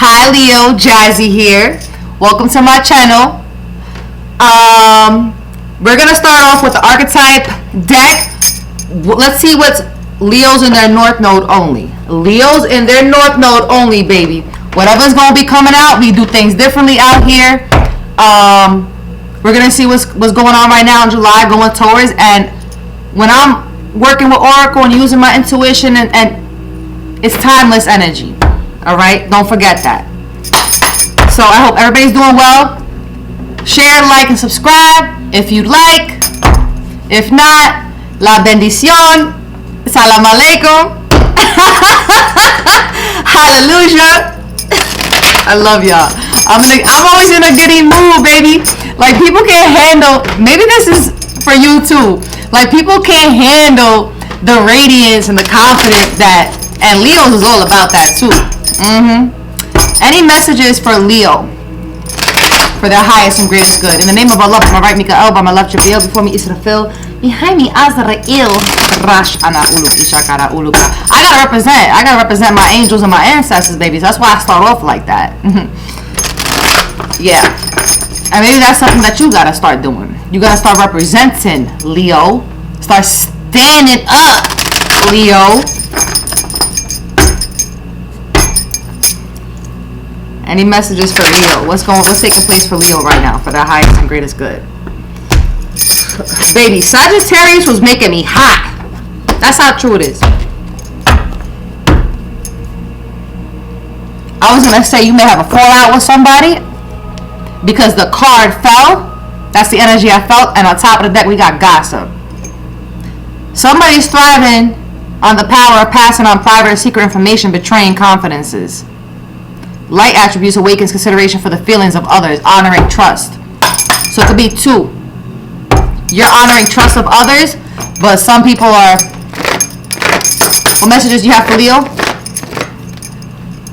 Hi Leo, Jazzy here. Welcome to my channel. We're gonna start off with the archetype deck. Let's see what's Leos in their North Node only. Leos in their North Node only, baby. Whatever's gonna be coming out, we do things differently out here. We're gonna see what's going on right now in July, going towards. And when I'm working with Oracle and using my intuition, and it's timeless energy. All right, don't forget that. So I hope everybody's doing well. Share, like, and subscribe if you'd like. If not, la bendición, salam alaikum, hallelujah. I love y'all. I'm always in a goody mood, baby. Like, people can't handle. Maybe this is for you too. Like, people can't handle the radiance and the confidence that. And Leo's is all about that too. Any messages for Leo? For their highest and greatest good. In the name of Allah, my right Mikael, by my left Jabriel, before me Israfil, behind me Azrael, Rash Ana Uluk Ishakara Uluka. I gotta represent my angels and my ancestors, babies. That's why I start off like that. Yeah. And maybe that's something that you gotta start doing. You gotta start representing, Leo. Start standing up, Leo. Any messages for Leo? What's taking place for Leo right now for their highest and greatest good? Baby, Sagittarius was making me hot. That's how true it is. I was gonna say you may have a fallout with somebody because the card fell. That's the energy I felt. And on top of the deck, we got gossip. Somebody's thriving on the power of passing on private or secret information, betraying confidences. Light attributes awakens consideration for the feelings of others, honoring trust. So it could be two. You're honoring trust of others, but some people are. What messages do you have for Leo?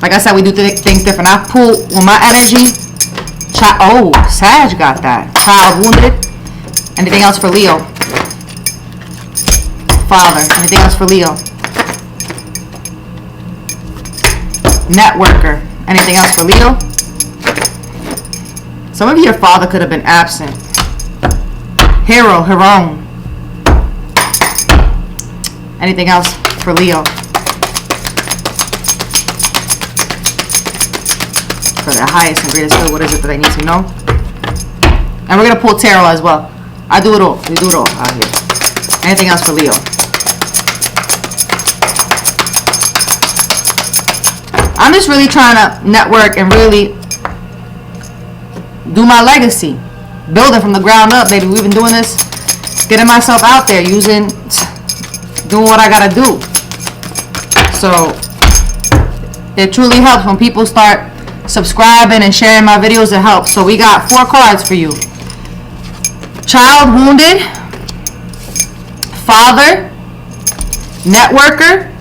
Like I said, we do things different. I pull with my energy. Oh, Sag got that. Child wounded. Anything else for Leo? Father. Anything else for Leo? Networker. Anything else for Leo? Some of your father could have been absent. Hero, Heron. Anything else for Leo? For their highest and greatest good, what is it that I need to know? And we're going to pull tarot as well. I do it all. We do it all out here. Anything else for Leo? I'm just really trying to network and really do my legacy. Building from the ground up, baby. We've been doing this, getting myself out there, doing what I gotta do. So it truly helps when people start subscribing and sharing my videos. It helps. So we got 4 cards for you. Child wounded, father, networker.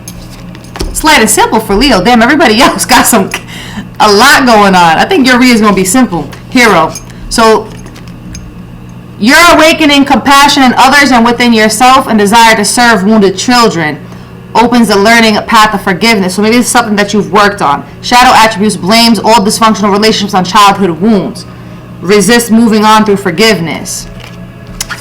It's light and simple for Leo. Damn, everybody else got a lot going on. I think your read is going to be simple. Hero. So, you're awakening compassion in others and within yourself and desire to serve wounded children. Opens the learning path of forgiveness. So maybe it's something that you've worked on. Shadow attributes blames all dysfunctional relationships on childhood wounds. Resist moving on through forgiveness.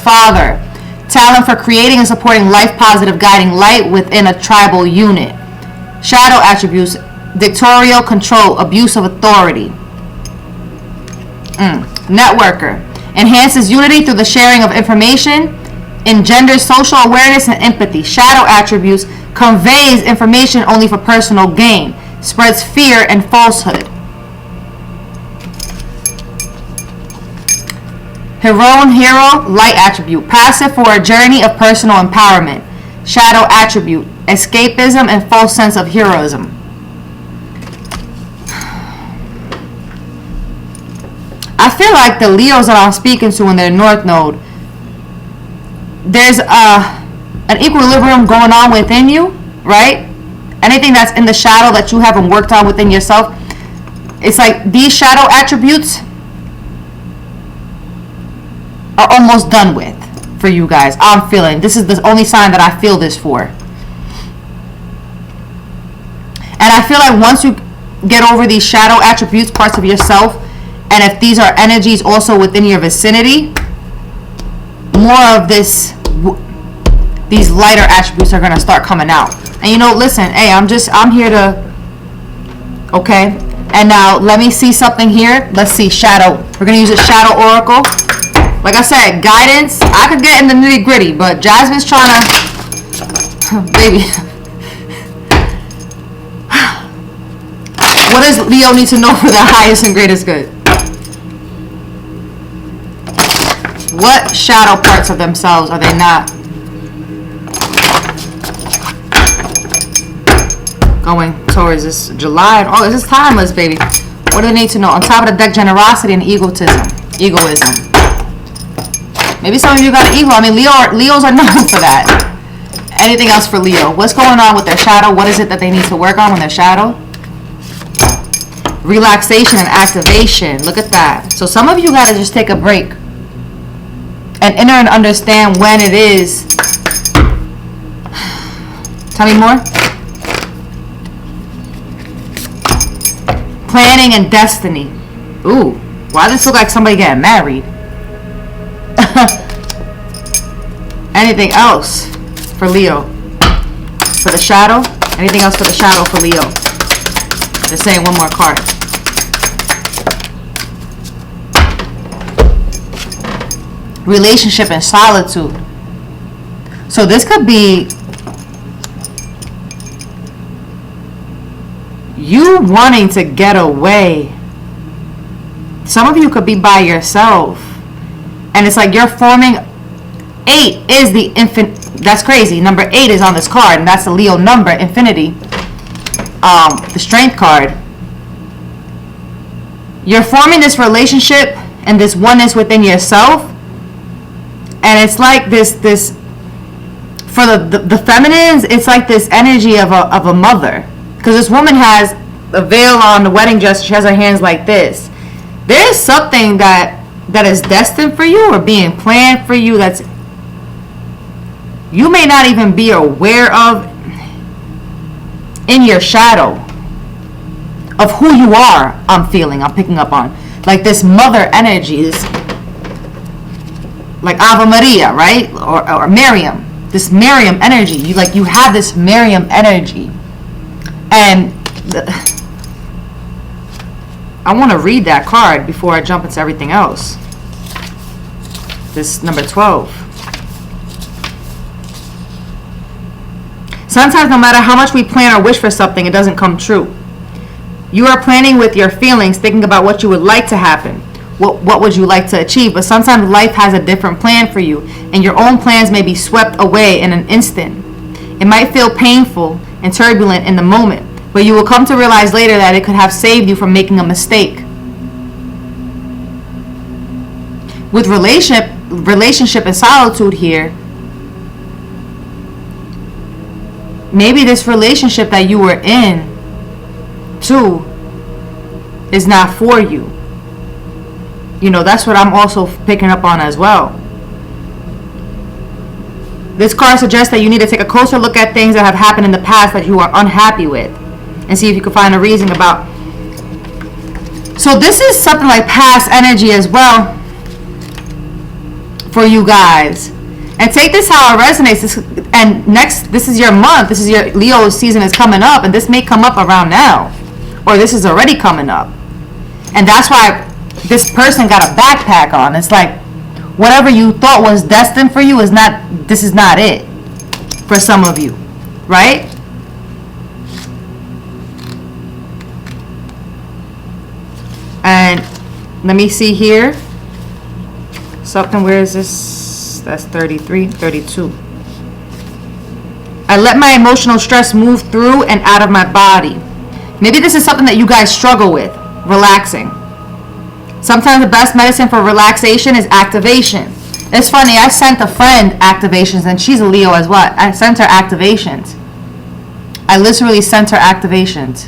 Father. Talent for creating and supporting life-positive guiding light within a tribal unit. Shadow attributes, dictatorial control, abuse of authority. Networker. Enhances unity through the sharing of information. Engenders social awareness and empathy. Shadow attributes, conveys information only for personal gain. Spreads fear and falsehood. Heron, hero, light attribute. Passive for a journey of personal empowerment. Shadow attribute. Escapism and false sense of heroism. I feel like the Leos that I'm speaking to in their North Node, there's an equilibrium going on within you, right? Anything that's in the shadow that you haven't worked on within yourself, it's like these shadow attributes are almost done with for you guys. I'm feeling this is the only sign that I feel this for. And I feel like once you get over these shadow attributes, parts of yourself, and if these are energies also within your vicinity, more of these lighter attributes are going to start coming out. And you know, listen, hey, I'm here to, okay? And now let me see something here. Let's see, shadow. We're going to use a shadow oracle. Like I said, guidance. I could get in the nitty gritty, but Jasmine's trying to, baby. What does Leo need to know for the highest and greatest good? What shadow parts of themselves are they not going towards this July and August? This is timeless, baby. What do they need to know? On top of the deck, generosity and egoism. Maybe some of you got an ego. I mean, Leos are known for that. Anything else for Leo? What's going on with their shadow? What is it that they need to work on with their shadow? Relaxation and activation. Look at that. So some of you got to just take a break and enter and understand when it is. Tell me more. Planning and destiny. Ooh, why does this look like somebody getting married? Anything else for Leo? For the shadow? Anything else for the shadow for Leo? Just saying one more card. Relationship and solitude. So this could be you wanting to get away. Some of you could be by yourself. And it's like you're forming. 8 is the infinite. That's crazy. Number 8 is on this card, and that's the Leo number, infinity. The strength card. You're forming this relationship and this oneness within yourself. And it's like this for the feminines, it's like this energy of a mother. Because this woman has a veil on, the wedding dress, she has her hands like this. There's something that is destined for you or being planned for you that's you may not even be aware of in your shadow of who you are. I'm picking up on like this mother energy, this like Ave Maria, right? Or Miriam, this Miriam energy. You have this Miriam energy, and I want to read that card before I jump into everything else. This number 12. Sometimes no matter how much we plan or wish for something, it doesn't come true. You are planning with your feelings, thinking about what you would like to happen. What would you like to achieve? But sometimes life has a different plan for you, and your own plans may be swept away in an instant. It might feel painful and turbulent in the moment, but you will come to realize later that it could have saved you from making a mistake. With relationship and solitude here, maybe this relationship that you were in too is not for you. You know, that's what I'm also picking up on as well. This card suggests that you need to take a closer look at things that have happened in the past that you are unhappy with and see if you can find a reason about. So this is something like past energy as well for you guys. And take this how it resonates. This is your month. This is your Leo season is coming up, and this may come up around now, or this is already coming up. And that's why this person got a backpack on. It's like whatever you thought was destined for you is not. This is not it for some of you, right? And let me see here. Something. Where is this? That's 33, 32. I let my emotional stress move through and out of my body. Maybe this is something that you guys struggle with, relaxing. Sometimes the best medicine for relaxation is activation. It's funny, I sent a friend activations, and she's a Leo as well. I sent her activations. I literally sent her activations.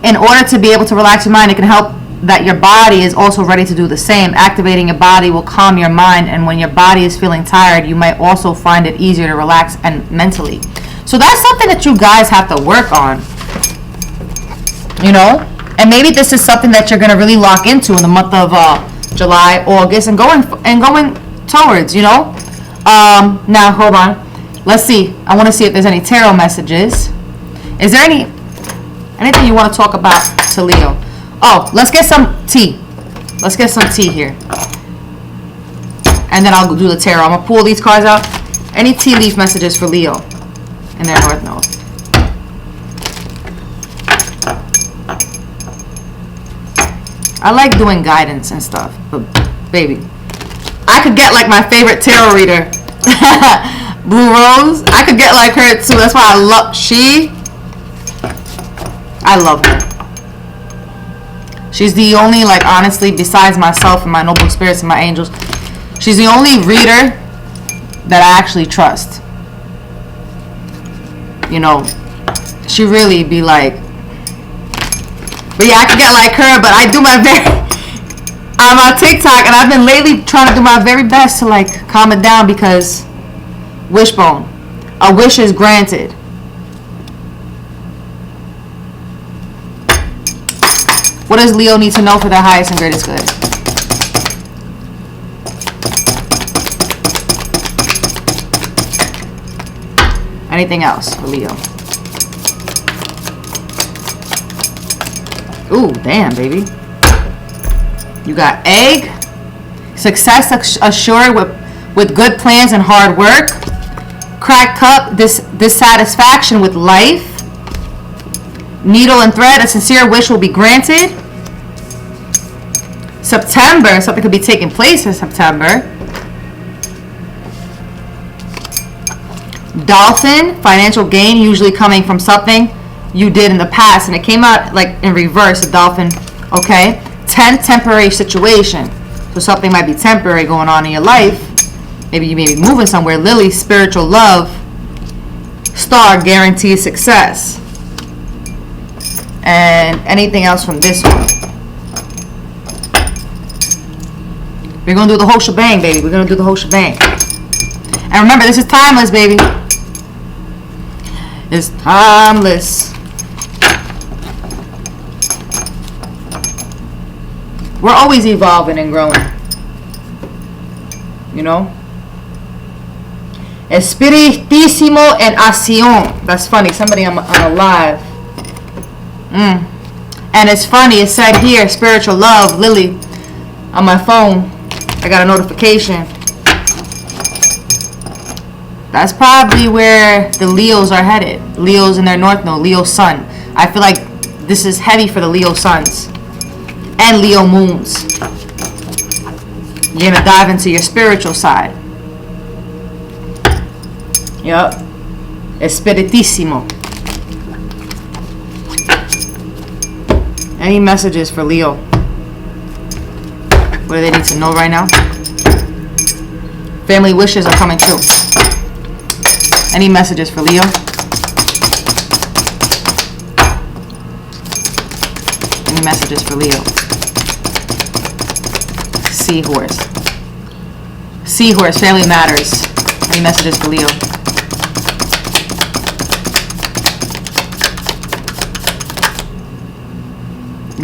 In order to be able to relax your mind, it can help that your body is also ready to do the same. Activating your body will calm your mind, and when your body is feeling tired, you might also find it easier to relax and mentally. So that's something that you guys have to work on. You know? And maybe this is something that you're going to really lock into in the month of July, August, and going towards, you know? Now, hold on. Let's see. I want to see if there's any tarot messages. Is there anything you want to talk about to Leo? Oh, let's get some tea. Let's get some tea here. And then I'll do the tarot. I'm going to pull these cards out. Any tea leaf messages for Leo in their North Node? I like doing guidance and stuff, but baby, I could get like my favorite tarot reader, Blue Rose. I could get like her too. That's why I love her. She's the only, like, honestly, besides myself and my noble spirits and my angels, she's the only reader that I actually trust. You know, she really be like, but yeah, I could get like her, but I do my I'm on TikTok, and I've been lately trying to do my very best to, like, calm it down, because wishbone, a wish is granted. What does Leo need to know for their highest and greatest good? Anything else for Leo? Ooh, damn, baby. You got egg. Success assured with good plans and hard work. Cracked cup, dissatisfaction with life. Needle and thread, a sincere wish will be granted. September, something could be taking place in September. Dolphin, financial gain usually coming from something you did in the past, and it came out like in reverse, a dolphin. Okay. 10, temporary situation. So something might be temporary going on in your life. Maybe you may be moving somewhere. Lily, spiritual love. Star, guarantees success. And anything else from this one? We're going to do the whole shebang, baby. We're going to do the whole shebang. And remember, this is timeless, baby. It's timeless. We're always evolving and growing. You know? Espiritismo en acción. That's funny. Somebody on a live. And it's funny, it said here, spiritual love, Lily, on my phone. I got a notification. That's probably where the Leos are headed. Leos in their North Node, Leo Sun. I feel like this is heavy for the Leo Suns and Leo Moons. You're gonna dive into your spiritual side. Yup. Espiritismo. Any messages for Leo? What do they need to know right now? Family wishes are coming true. Any messages for Leo? Any messages for Leo? Seahorse. Seahorse, family matters. Any messages for Leo?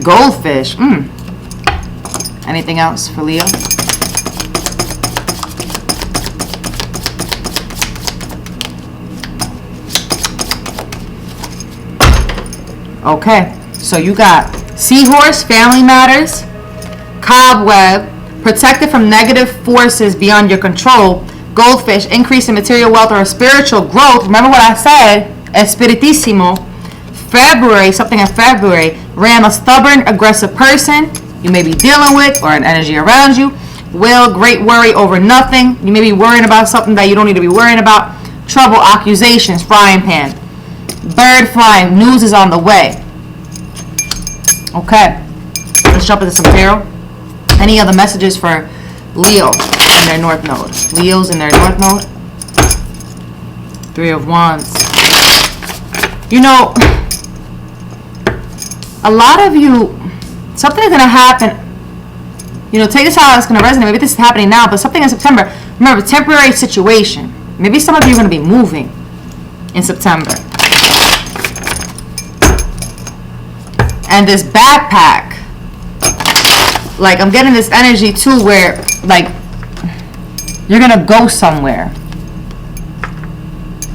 Goldfish. Anything else for Leo? Okay, so you got Seahorse, family matters, Cobweb, protected from negative forces beyond your control, Goldfish, increase in material wealth or spiritual growth. Remember what I said? Espiritismo. February, something in February, Ram, a stubborn, aggressive person you may be dealing with, or an energy around you. Will, great worry over nothing. You may be worrying about something that you don't need to be worrying about. Trouble, accusations, frying pan. Bird flying, news is on the way. Okay, let's jump into some tarot. Any other messages for Leo in their North Node? Leos in their North Node. Three of Wands. You know, a lot of you, something's going to happen. You know, take this how it's going to resonate. Maybe this is happening now, but something in September. Remember, temporary situation. Maybe some of you are going to be moving in September. And this backpack, like I'm getting this energy too where like you're gonna go somewhere.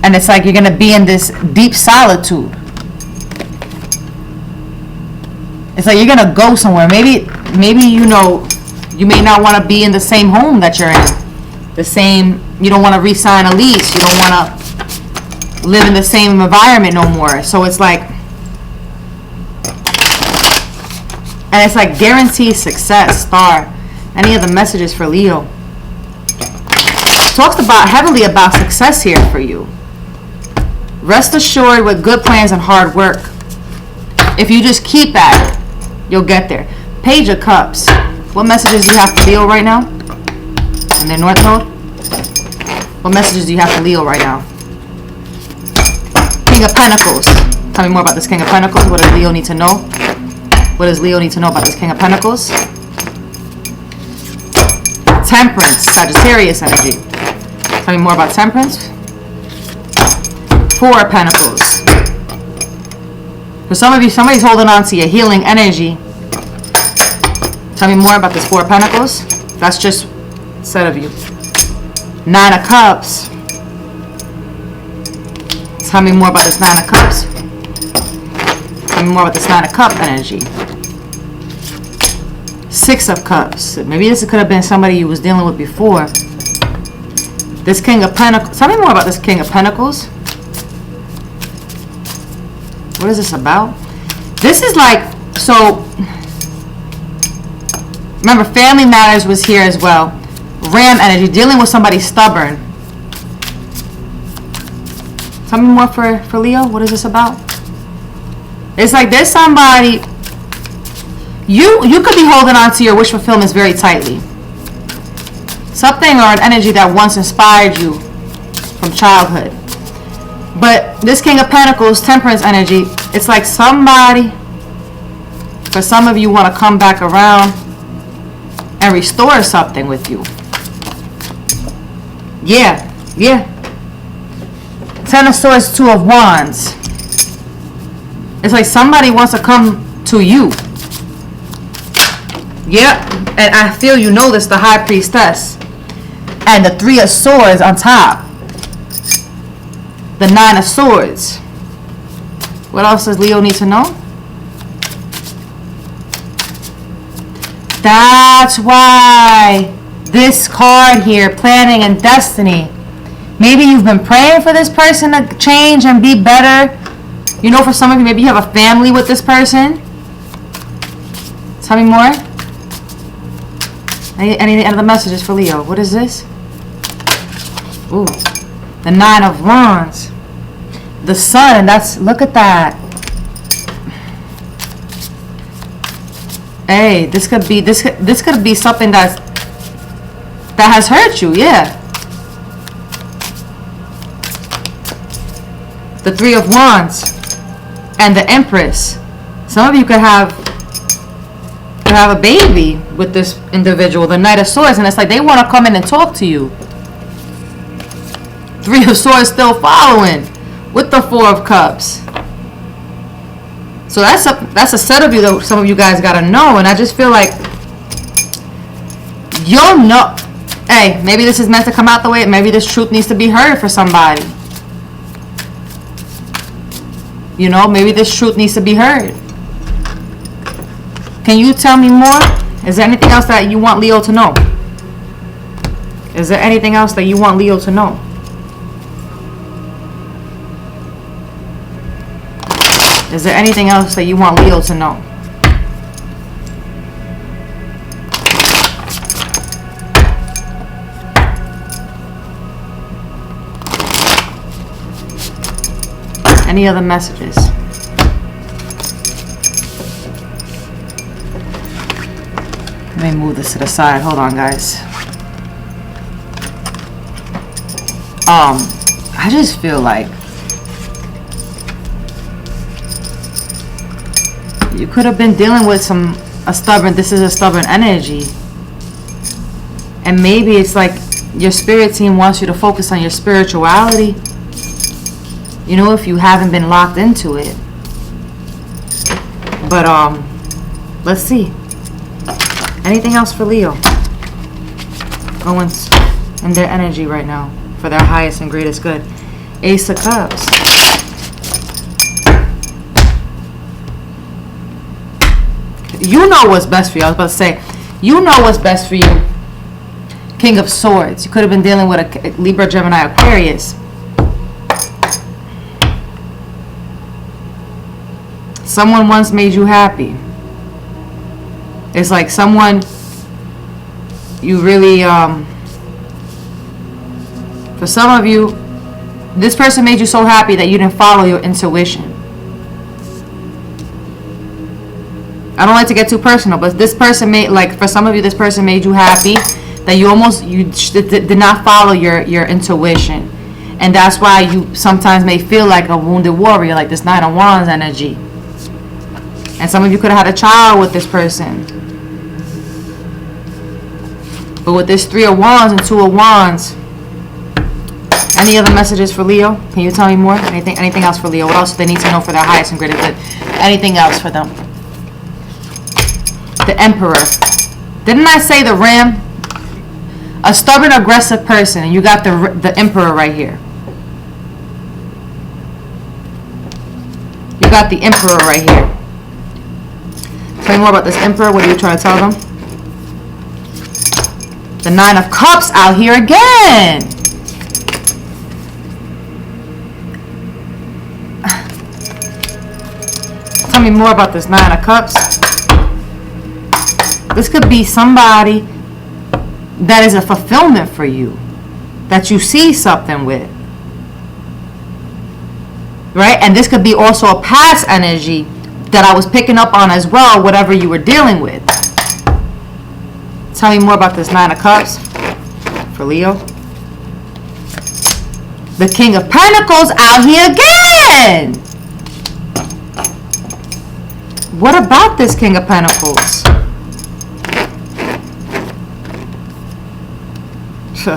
And it's like you're gonna be in this deep solitude. It's like you're gonna go somewhere. Maybe you know, you may not want to be in the same home that you're in. The same, you don't want to re-sign a lease. You don't want to live in the same environment no more. So it's like, and it's like guaranteed success, star. Any of the messages for Leo? Talks about heavily about success here for you. Rest assured, with good plans and hard work, if you just keep at it, you'll get there. Page of Cups. What messages do you have for Leo right now? In their North Node? What messages do you have for Leo right now? King of Pentacles. Tell me more about this King of Pentacles. What does Leo need to know? What does Leo need to know about this King of Pentacles? Temperance. Sagittarius energy. Tell me more about Temperance. Four of Pentacles. For some of you, somebody's holding on to your healing energy. Tell me more about this Four of Pentacles. That's just a set of you. Nine of Cups. Tell me more about this Nine of Cups. Tell me more about this Nine of Cup energy. Six of Cups. Maybe this could have been somebody you was dealing with before. This King of Pentacles. Tell me more about this King of Pentacles. What is this about? This is like, so, remember, family matters was here as well. Ram energy, dealing with somebody stubborn. Tell me more for Leo. What is this about? It's like there's somebody, you could be holding on to your wish fulfillments very tightly. Something or an energy that once inspired you from childhood. But this King of Pentacles, Temperance energy, it's like somebody, for some of you, want to come back around and restore something with you. Yeah. Ten of Swords, Two of Wands. It's like somebody wants to come to you. Yeah, and I feel you know this, the High Priestess. And the Three of Swords on top. The Nine of Swords. What else does Leo need to know? That's why this card here, planning and destiny. Maybe you've been praying for this person to change and be better. You know, for some of you, maybe you have a family with this person. Tell me more. Any other messages for Leo? What is this? Ooh. The Nine of Wands. The Sun. Look at that. Hey, this could be something that has hurt you, yeah. The Three of Wands and the Empress. Some of you could have a baby with this individual, the Knight of Swords, and it's like they want to come in and talk to you. Three of Swords still following with the Four of Cups. So that's a set of you that some of you guys gotta know, and I just feel like you'll know. Hey, maybe this is meant to come out the way. Maybe this truth needs to be heard for somebody. You know, maybe this truth needs to be heard. Can you tell me more? Is there anything else that you want Leo to know? Is there anything else that you want Leo to know? Is there anything else that you want Leo to know? Any other messages? Let me move this to the side. Hold on, guys. I just feel like you could have been dealing with this is a stubborn energy. And maybe it's like your spirit team wants you to focus on your spirituality. You know, if you haven't been locked into it. But let's see. Anything else for Leo? Going in their energy right now for their highest and greatest good. Ace of Cups. You know what's best for you. I was about to say, you know what's best for you. King of Swords. You could have been dealing with a Libra, Gemini, Aquarius. Someone once made you happy. It's like someone you really, for some of you, this person made you so happy that you didn't follow your intuition. I don't like to get too personal, but this person made, like for some of you, this person made you happy that you did not follow your intuition. And that's why you sometimes may feel like a wounded warrior, like this Nine of Wands energy. And some of you could have had a child with this person. But with this Three of Wands and Two of Wands, any other messages for Leo? Can you tell me more? Anything else for Leo? What else do they need to know for their highest and greatest good? Anything else for them? The Emperor. Didn't I say the Ram? A stubborn, aggressive person. And you got the Emperor right here. You got the Emperor right here. Tell me more about this Emperor. What are you trying to tell them? The Nine of Cups out here again. Tell me more about this Nine of Cups. This could be somebody that is a fulfillment for you, that you see something with, right? And this could be also a past energy that I was picking up on as well, whatever you were dealing with. Tell me more about this Nine of Cups for Leo. The King of Pentacles out here again. What about this King of Pentacles?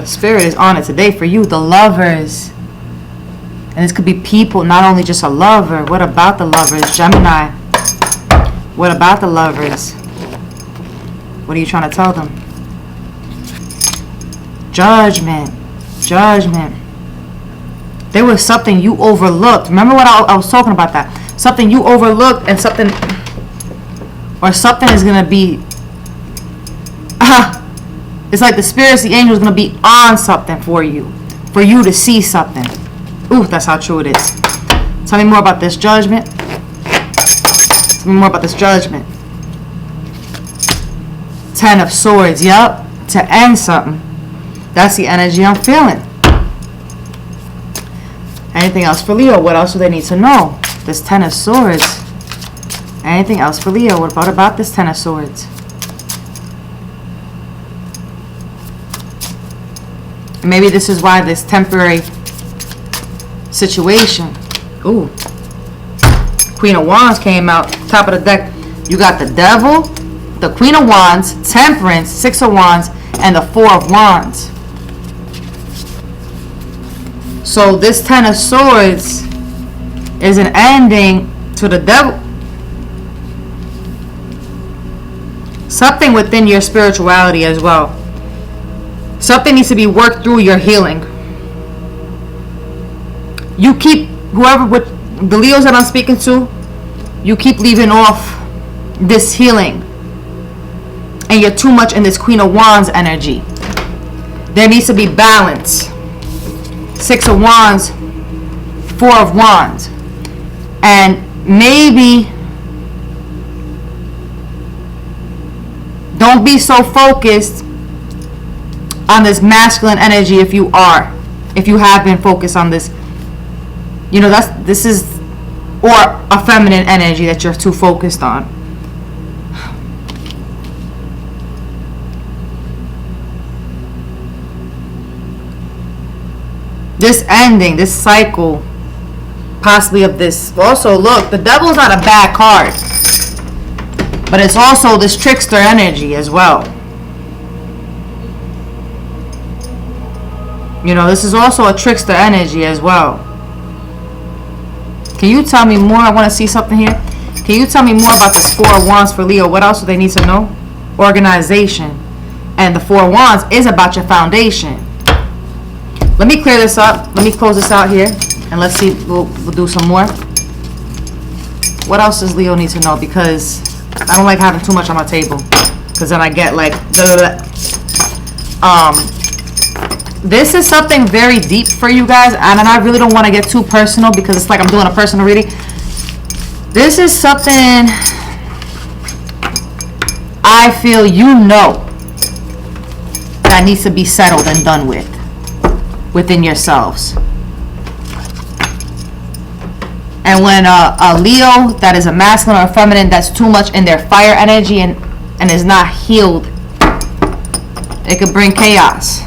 Spirit is on it today for you, the Lovers. And this could be people, not only just a lover. What about the Lovers? Gemini. What about the Lovers? What are you trying to tell them? Judgment. Judgment. There was something you overlooked. Remember what I was talking about that? Something you overlooked and something, or something is going to be, it's like the spirits, the angels, going to be on something for you to see something. Ooh, that's how true it is. Tell me more about this Judgment. Tell me more about this Judgment. Ten of Swords, yep. To end something. That's the energy I'm feeling. Anything else for Leo? What else do they need to know? This Ten of Swords. Anything else for Leo? What about this Ten of Swords? Maybe this is why this temporary situation. Ooh. Queen of Wands came out. Top of the deck. You got the Devil, the Queen of Wands, Temperance, Six of Wands, and the Four of Wands. So this Ten of Swords is an ending to the Devil. Something within your spirituality as well. Something needs to be worked through your healing. You keep, whoever, with the Leos that I'm speaking to, you keep leaving off this healing. And you're too much in this Queen of Wands energy. There needs to be balance. Six of Wands, Four of Wands. And maybe don't be so focused on this masculine energy if you have been focused on this, you know, this is, or a feminine energy that you're too focused on. This ending, this cycle, possibly of this. Also, look, the Devil's not a bad card, but it's also this trickster energy as well. You know, this is also a trickster energy as well. Can you tell me more? I want to see something here. Can you tell me more about this Four of Wands for Leo? What else do they need to know? Organization. And the Four of Wands is about your foundation. Let me clear this up. Let me close this out here. And let's see. We'll do some more. What else does Leo need to know? Because I don't like having too much on my table. Because then I get like... This is something very deep for you guys. And I really don't want to get too personal because it's like I'm doing a personal reading. This is something I feel that needs to be settled and done with within yourselves. And when a Leo that is a masculine or feminine that's too much in their fire energy and is not healed, it could bring chaos.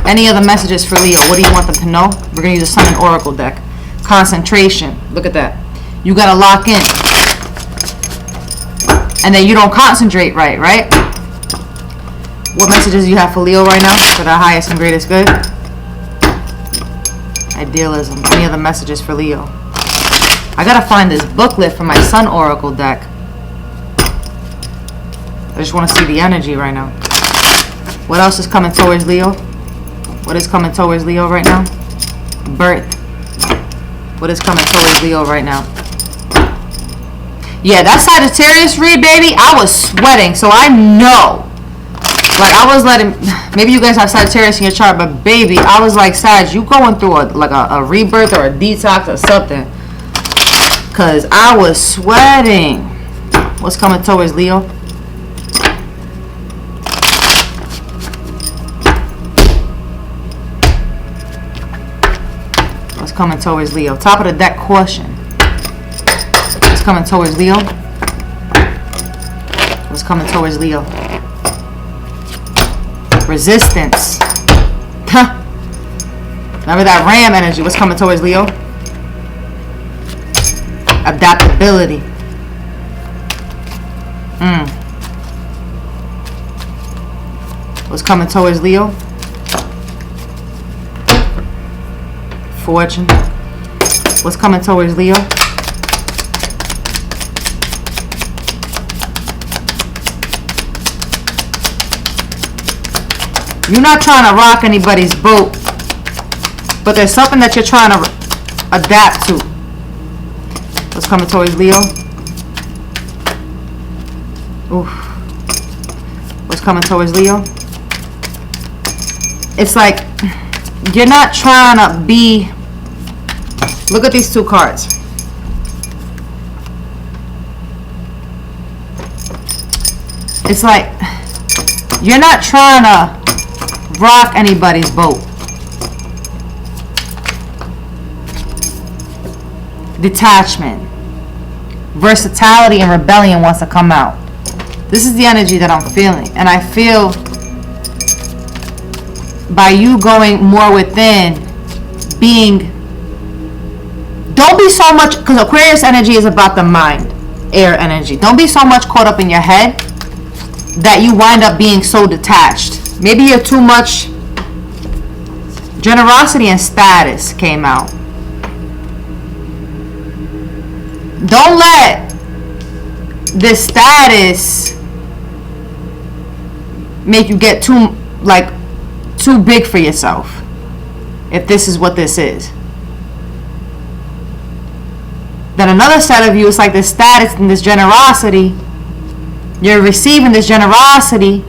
Any other messages for Leo? What do you want them to know? We're going to use the Sun and Oracle deck. Concentration. Look at that. You got to lock in. And then you don't concentrate right? What messages do you have for Leo right now? For the highest and greatest good? Idealism. Any other messages for Leo? I got to find this booklet for my Sun Oracle deck. I just want to see the energy right now. What else is coming towards Leo? What is coming towards Leo right now? Birth. What is coming towards Leo right now? Yeah, that Sagittarius read, baby, I was sweating. So I know. Like, I was letting... Maybe you guys have Sagittarius in your chart, but baby, I was like, Sag, you going through a rebirth or a detox or something. Because I was sweating. What's coming towards Leo? Coming towards Leo. Top of the deck, caution. What's coming towards Leo? What's coming towards Leo? Resistance. Remember that Ram energy. What's coming towards Leo? Adaptability. What's coming towards Leo? Fortune. What's coming towards Leo? You're not trying to rock anybody's boat, but there's something that you're trying to adapt to. What's coming towards Leo? Oof. What's coming towards Leo? It's like you're not trying to be... Look at these two cards. It's like you're not trying to rock anybody's boat. Detachment. Versatility and rebellion wants to come out. This is the energy that I'm feeling. And I feel by you going more within, don't be so much, because Aquarius energy is about the mind, air energy. Don't be so much caught up in your head that you wind up being so detached. Maybe you're too much. Generosity and status came out. Don't let this status make you get too big for yourself, if this is what this is. Then another set of you is like this status and this generosity. You're receiving this generosity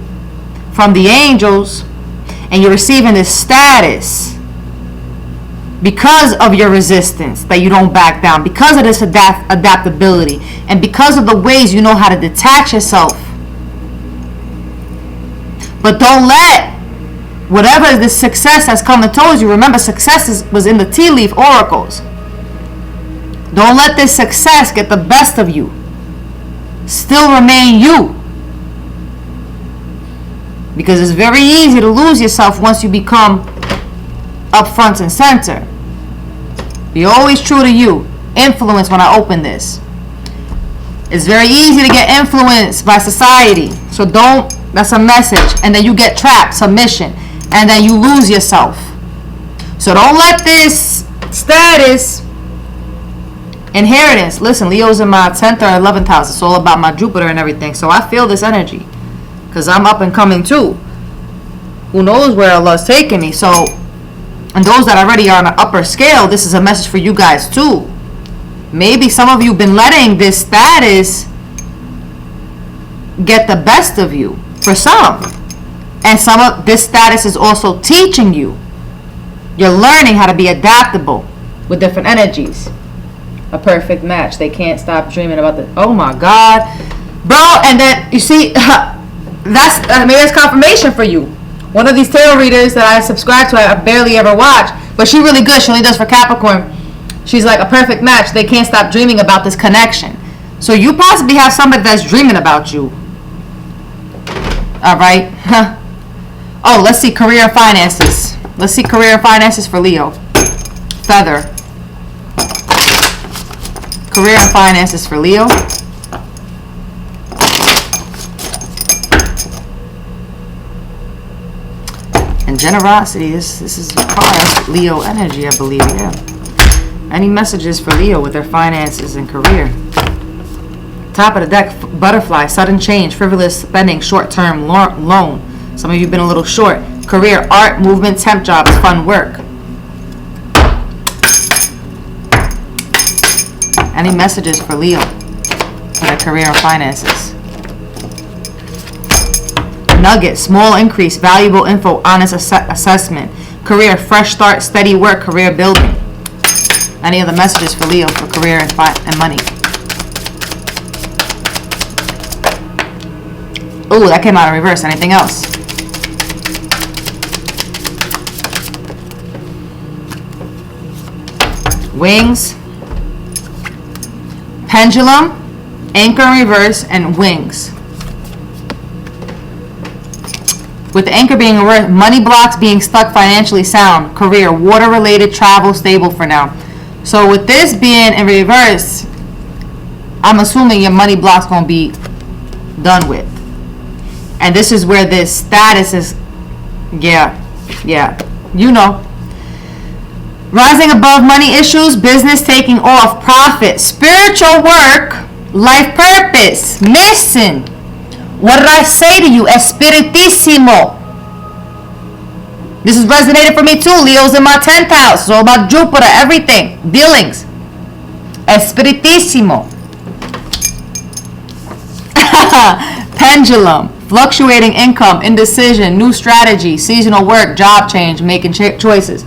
from the angels, and you're receiving this status because of your resistance, that you don't back down, because of this adaptability, and because of the ways you know how to detach yourself. But don't let whatever this success has come towards you. Remember, success was in the tea leaf oracles. Don't let this success get the best of you. Still remain you. Because it's very easy to lose yourself once you become up front and center. Be always true to you. Influence when I open this. It's very easy to get influenced by society. So don't, that's a message. And then you get trapped, submission. And then you lose yourself. So don't let this status Inheritance. Listen, Leo's in my 10th or 11th house. It's all about my Jupiter and everything. So I feel this energy. Because I'm up and coming too. Who knows where Allah's taking me. So, and those that already are on an upper scale, this is a message for you guys too. Maybe some of you have been letting this status get the best of you. For some. And some of this status is also teaching you. You're learning how to be adaptable with different energies. A perfect match. They can't stop dreaming about the. Oh my God, bro! And then you see, that's maybe that's confirmation for you. One of these tarot readers that I subscribe to, I barely ever watch, but she's really good. She only does for Capricorn. She's like a perfect match. They can't stop dreaming about this connection. So you possibly have somebody that's dreaming about you. All right. Oh, let's see career and finances. Let's see career and finances for Leo. Feather. Career and finances for Leo. And generosity. This is part of Leo energy, I believe. Yeah. Any messages for Leo with their finances and career? Top of the deck, butterfly, sudden change, frivolous spending, short-term loan. Some of you have been a little short. Career, art, movement, temp jobs, fun work. Any messages for Leo for their career and finances? Nugget, small increase, valuable info, honest assessment. Career, fresh start, steady work, career building. Any other messages for Leo for career and money? Ooh, that came out in reverse. Anything else? Wings. Pendulum, anchor in reverse, and wings. With the anchor being reversed, money blocks being stuck, financially sound. Career, water related, travel, stable for now. So with this being in reverse, I'm assuming your money block's going to be done with. And this is where this status is, yeah, you know. Rising above money issues, business taking off, profit, spiritual work, life purpose, mission. What did I say to you? Espiritissimo. This is resonated for me too. Leo's in my 10th house. It's all about Jupiter, everything. Dealings. Espiritissimo. Pendulum. Fluctuating income, indecision, new strategy, seasonal work, job change, making choices.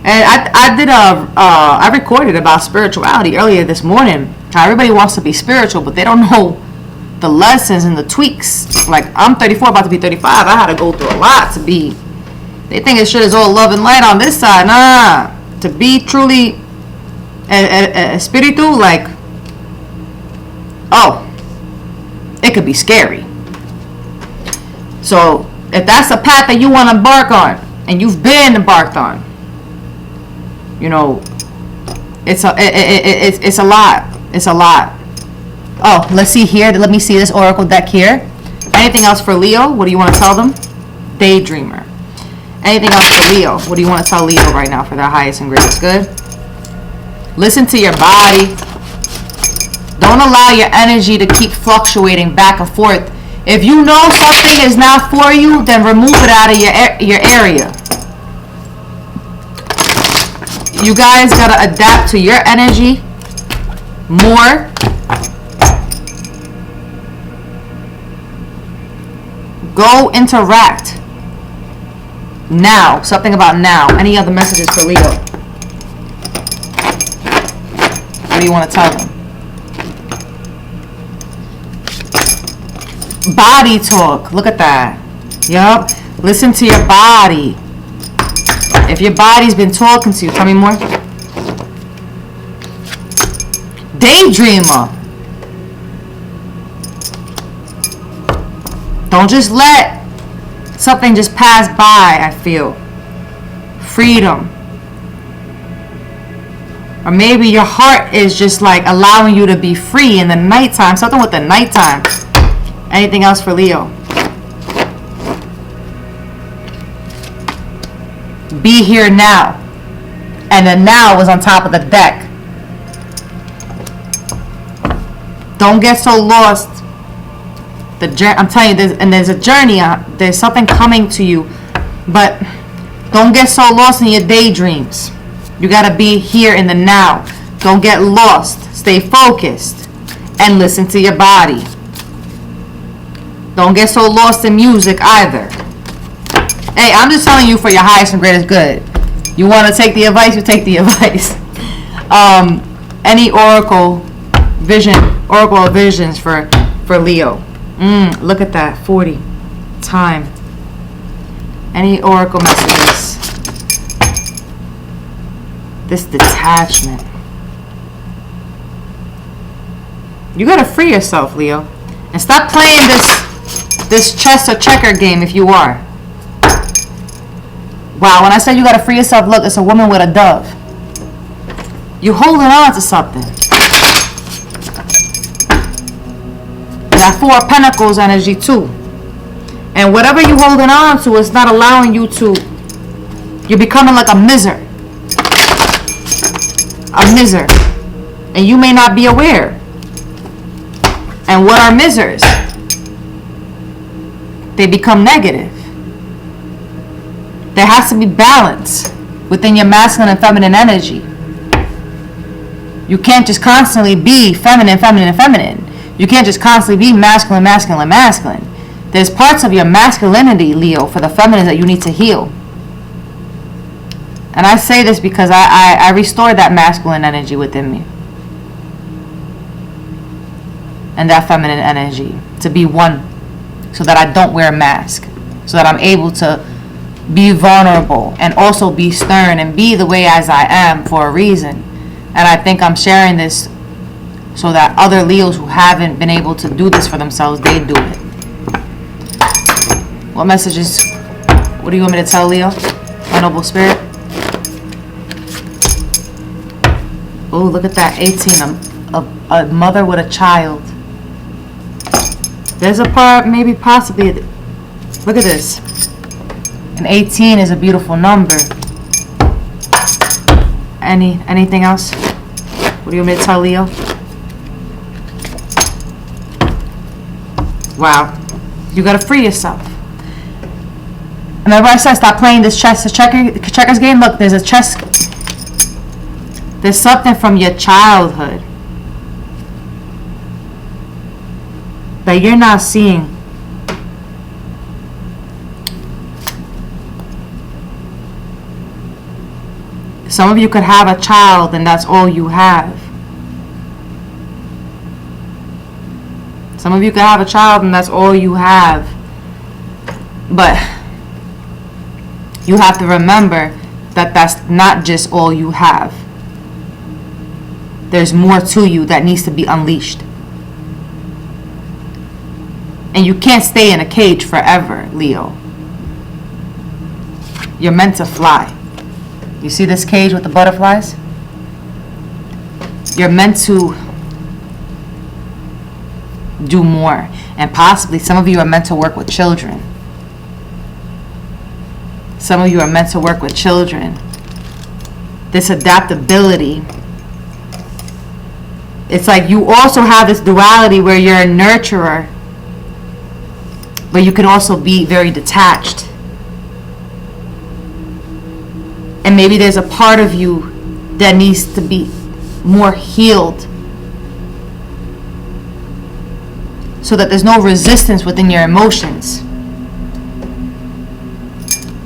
And I recorded about spirituality earlier this morning. How everybody wants to be spiritual, but they don't know the lessons and the tweaks. Like, I'm 34, about to be 35. I had to go through a lot to be. They think this shit is all love and light on this side. Nah. To be truly a spiritu, like, oh, it could be scary. So, if that's a path that you want to embark on, and you've been embarked on, you know, it's a lot. It's a lot. Oh, let's see here. Let me see this oracle deck here. Anything else for Leo? What do you want to tell them? Daydreamer. Anything else for Leo? What do you want to tell Leo right now for their highest and greatest good? Listen to your body. Don't allow your energy to keep fluctuating back and forth. If you know something is not for you, then remove it out of your area. You guys gotta adapt to your energy more. Go interact. Now. Something about now. Any other messages for Leo? What do you want to tell them? Body talk. Look at that. Yup. Listen to your body. If your body's been talking to you, tell me more. Daydreamer. Don't just let something just pass by, I feel. Freedom. Or maybe your heart is just like allowing you to be free in the nighttime. Something with the nighttime. Anything else for Leo? Be here now. And the now was on top of the deck. Don't get so lost. I'm telling you, there's a journey. There's something coming to you, but don't get so lost in your daydreams. You gotta be here in the now. Don't get lost. Stay focused and listen to your body. Don't get so lost in music either. Hey, I'm just telling you for your highest and greatest good. You want to take the advice, you take the advice. Any oracle of visions for Leo. Look at that, 40. Time. Any oracle messages? This detachment. You gotta free yourself, Leo. And stop playing this chess or checker game if you are. Wow, when I said you gotta free yourself, look, it's a woman with a dove. You're holding on to something. That Four of Pentacles energy too. And whatever you're holding on to is not allowing you to. You're becoming like a miser. A miser. And you may not be aware. And what are misers? They become negative. There has to be balance within your masculine and feminine energy. You can't just constantly be feminine. You can't just constantly be masculine. There's parts of your masculinity, Leo, for the feminine that you need to heal. And I say this because I restored that masculine energy within me. And that feminine energy to be one, so that I don't wear a mask, so that I'm able to be vulnerable and also be stern and be the way as I am for a reason. And I think I'm sharing this so that other Leos who haven't been able to do this for themselves, they do it. What messages? What do you want me to tell Leo? My noble spirit. Oh, look at that 18. A mother with a child. There's a part, maybe possibly. Look at this. An 18 is a beautiful number. Anything else? What do you want me to tell Leo? Wow. You gotta free yourself. Remember I said stop playing this checkers game? Look, there's something from your childhood that you're not seeing. Some of you could have a child and that's all you have. Some of you could have a child and that's all you have. But you have to remember that that's not just all you have. There's more to you that needs to be unleashed. And you can't stay in a cage forever, Leo. You're meant to fly. You see this cage with the butterflies? You're meant to do more. And possibly some of you are meant to work with children. Some of you are meant to work with children. This adaptability. It's like you also have this duality where you're a nurturer, but you can also be very detached. And maybe there's a part of you that needs to be more healed so that there's no resistance within your emotions.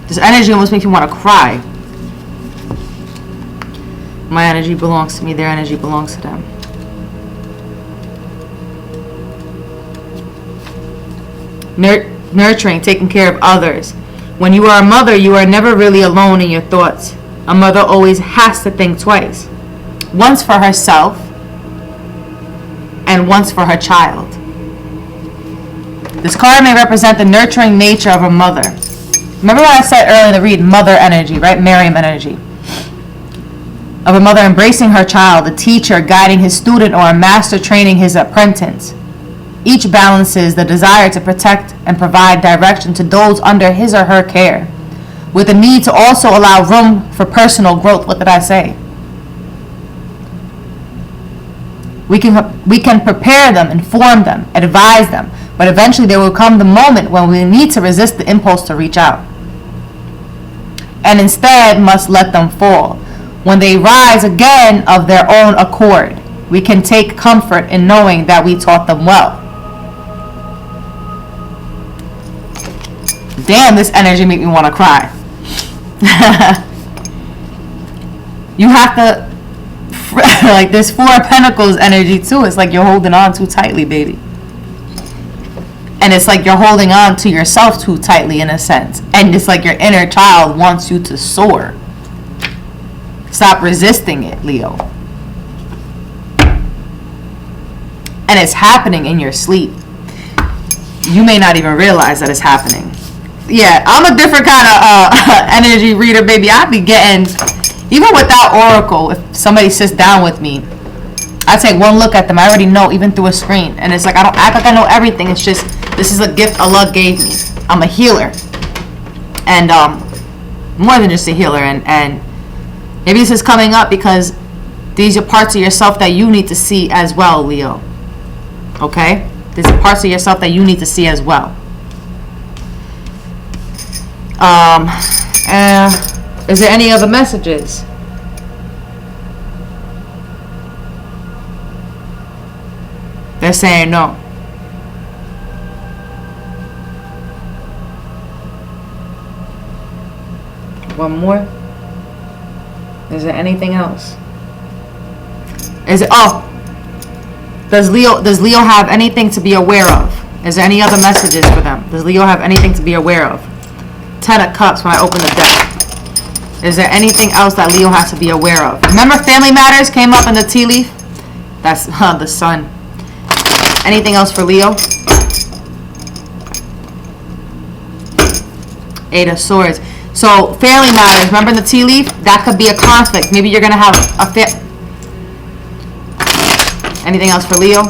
This energy almost makes me want to cry. My energy belongs to me, their energy belongs to them. Nurturing, taking care of others. When you are a mother, you are never really alone in your thoughts. A mother always has to think twice. Once for herself and once for her child. This card may represent the nurturing nature of a mother. Remember what I said earlier in the read, mother energy, right? Miriam energy. Of a mother embracing her child, a teacher guiding his student, or a master training his apprentice. Each balances the desire to protect and provide direction to those under his or her care, with the need to also allow room for personal growth. What did I say? We can prepare them, inform them, advise them, but eventually there will come the moment when we need to resist the impulse to reach out, and instead must let them fall. When they rise again of their own accord, we can take comfort in knowing that we taught them well. Damn, this energy make me want to cry. You have to, like, this Four of Pentacles energy too. It's like you're holding on too tightly, baby. And it's like you're holding on to yourself too tightly in a sense. And it's like your inner child wants you to soar. Stop resisting it, Leo. And it's happening in your sleep. You may not even realize that it's happening. Yeah, I'm a different kind of energy reader, baby. I be getting, even without Oracle, if somebody sits down with me, I take one look at them. I already know, even through a screen. And it's like, I don't act like I know everything. It's just, this is a gift Allah gave me. I'm a healer. And more than just a healer. And maybe this is coming up because these are parts of yourself that you need to see as well, Leo. Okay? These are parts of yourself that you need to see as well. Is there any other messages? They're saying no. One more. Is there anything else? Is it, oh, does Leo have anything to be aware of? Is there any other messages for them? Does Leo have anything to be aware of? 10 of Cups when I open the deck. Is there anything else that Leo has to be aware of? Remember Family Matters came up in the tea leaf? That's the sun. Anything else for Leo? Eight of Swords. So Family Matters, remember in the tea leaf? That could be a conflict. Maybe you're going to have a anything else for Leo?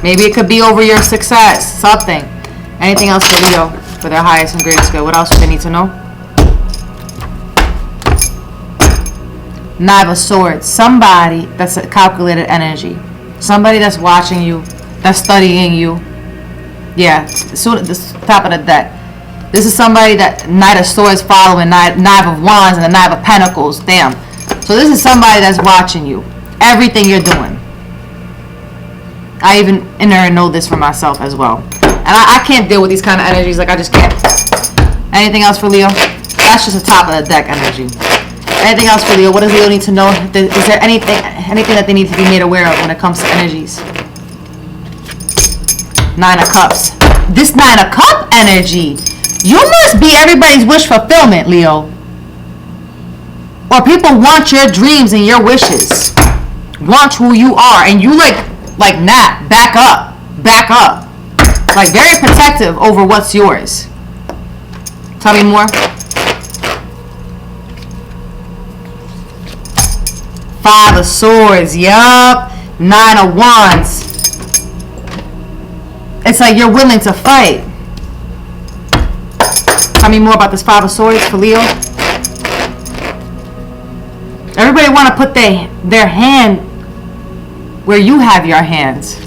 Maybe it could be over your success, something. Anything else for Leo for their highest and greatest good? What else do they need to know? Knight of Swords. Somebody that's a calculated energy. Somebody that's watching you, that's studying you. Yeah, the top of the deck. This is somebody that Knight of Swords following, Knight of Wands and the Knight of Pentacles. Damn. So this is somebody that's watching you. Everything you're doing. I even know this for myself as well. And I can't deal with these kind of energies. Like, I just can't. Anything else for Leo? That's just the top of the deck energy. Anything else for Leo? What does Leo need to know? Is there anything that they need to be made aware of when it comes to energies? Nine of Cups. This Nine of Cup energy. You must be everybody's wish fulfillment, Leo. Or people want your dreams and your wishes. Want who you are. And you like nah, back up. Back up. Like, very protective over what's yours. Tell me more. Five of Swords. Yup. Nine of Wands. It's like you're willing to fight. Tell me more about this Five of Swords for Leo. Everybody want to put their hand where you have your hands.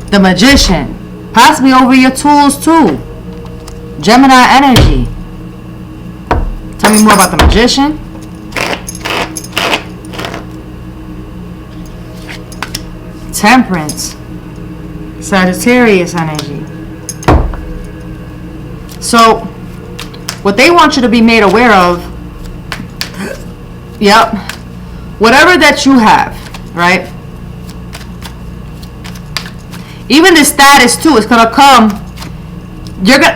The Magician. Possibly over your tools too. Gemini energy. Tell me more about the Magician. Temperance. Sagittarius energy. So, what they want you to be made aware of, yep, whatever that you have, right? Even the status too is gonna come.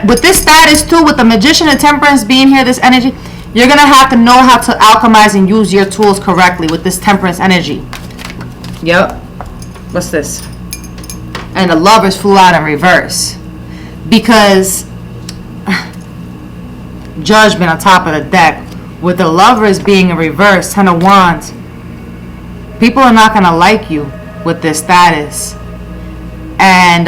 With this status too, with the Magician and Temperance being here, this energy, you're gonna have to know how to alchemize and use your tools correctly with this Temperance energy. Yep. What's this? And the Lovers flew out in reverse because Judgment on top of the deck. With the Lovers being in reverse, Ten of Wands, people are not gonna like you with this status. And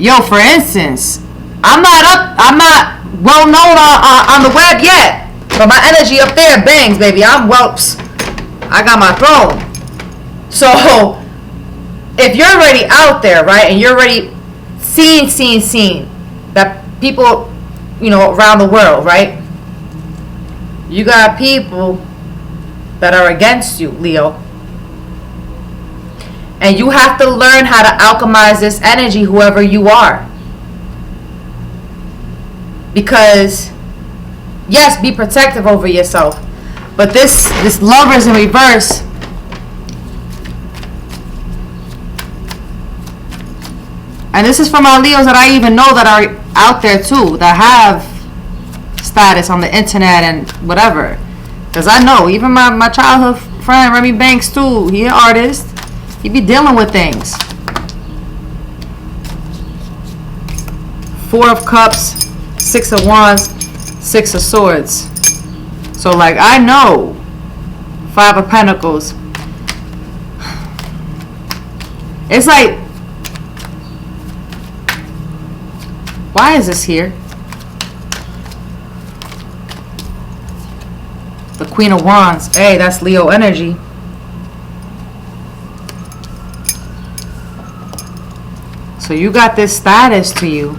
yo, for instance, I'm not well known on the web yet. But my energy up there bangs, baby. I got my throne. So if you're already out there, right, and you're already seeing that people, you know, around the world, right? You got people that are against you, Leo. And you have to learn how to alchemize this energy, whoever you are. Because, yes, be protective over yourself. But this Lovers in reverse, and this is from our Leos that I even know that are out there too, that have status on the internet and whatever. Because I know, even my childhood friend Remy Banks too, he an artist. He be dealing with things. 4 of Cups, 6 of Wands, 6 of Swords. So like, I know 5 of Pentacles. It's like, why is this here? The Queen of Wands. Hey, that's Leo energy. So you got this status to you.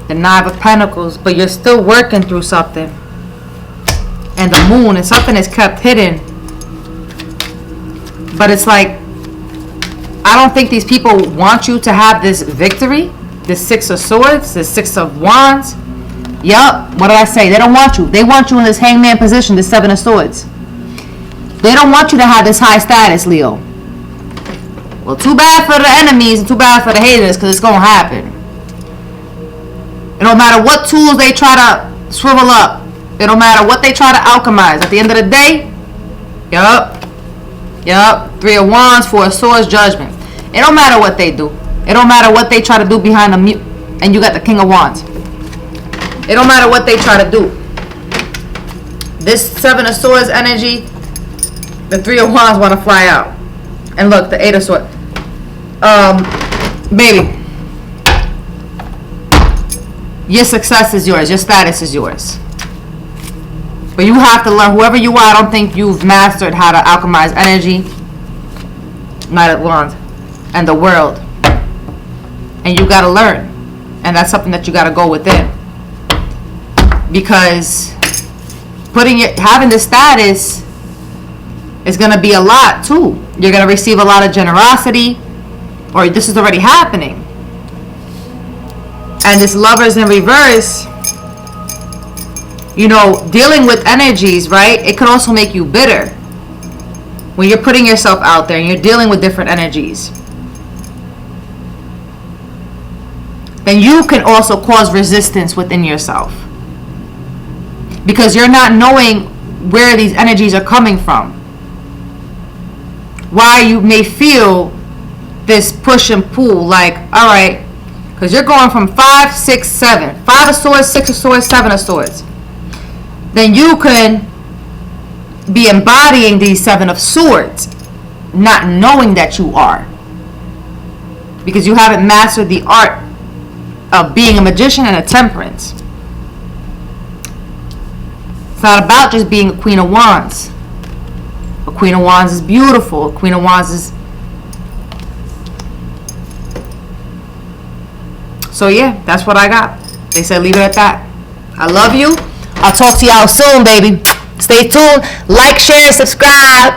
The 9 of Pentacles, but you're still working through something. And the Moon, and something is kept hidden. But it's like, I don't think these people want you to have this victory. This 6 of Swords, this 6 of Wands. Yup, what did I say? They don't want you. They want you in this hangman position, this 7 of Swords. They don't want you to have this high status, Leo. Well, too bad for the enemies and too bad for the haters, because it's going to happen. It don't matter what tools they try to swivel up. It don't matter what they try to alchemize. At the end of the day, yup, 3 of Wands, 4 of Swords, Judgment. It don't matter what they do. It don't matter what they try to do behind the mute. And you got the King of Wands. It don't matter what they try to do. This 7 of Swords energy, the 3 of Wands want to fly out. And look, the 8 of Swords. Baby, your success is yours. Your status is yours. But you have to learn, whoever you are, I don't think you've mastered how to alchemize energy. Knight of Wands. And the world. And you got to learn. And that's something that you got to go within. Because having this status is going to be a lot too. You're going to receive a lot of generosity, or this is already happening. And this Lovers in reverse, you know, dealing with energies, right? It could also make you bitter when you're putting yourself out there and you're dealing with different energies. Then you can also cause resistance within yourself, because you're not knowing where these energies are coming from. Why you may feel this push and pull, like, all right, because you're going from 5, 6, 7. 5 of Swords, 6 of Swords, 7 of Swords. Then you can be embodying these 7 of Swords, not knowing that you are. Because you haven't mastered the art of being a magician and a temperance. It's not about just being a Queen of Wands. A Queen of Wands is beautiful. A Queen of Wands is... So yeah, that's what I got. They said leave it at that. I love you. I'll talk to y'all soon, baby. Stay tuned. Like, share, and subscribe.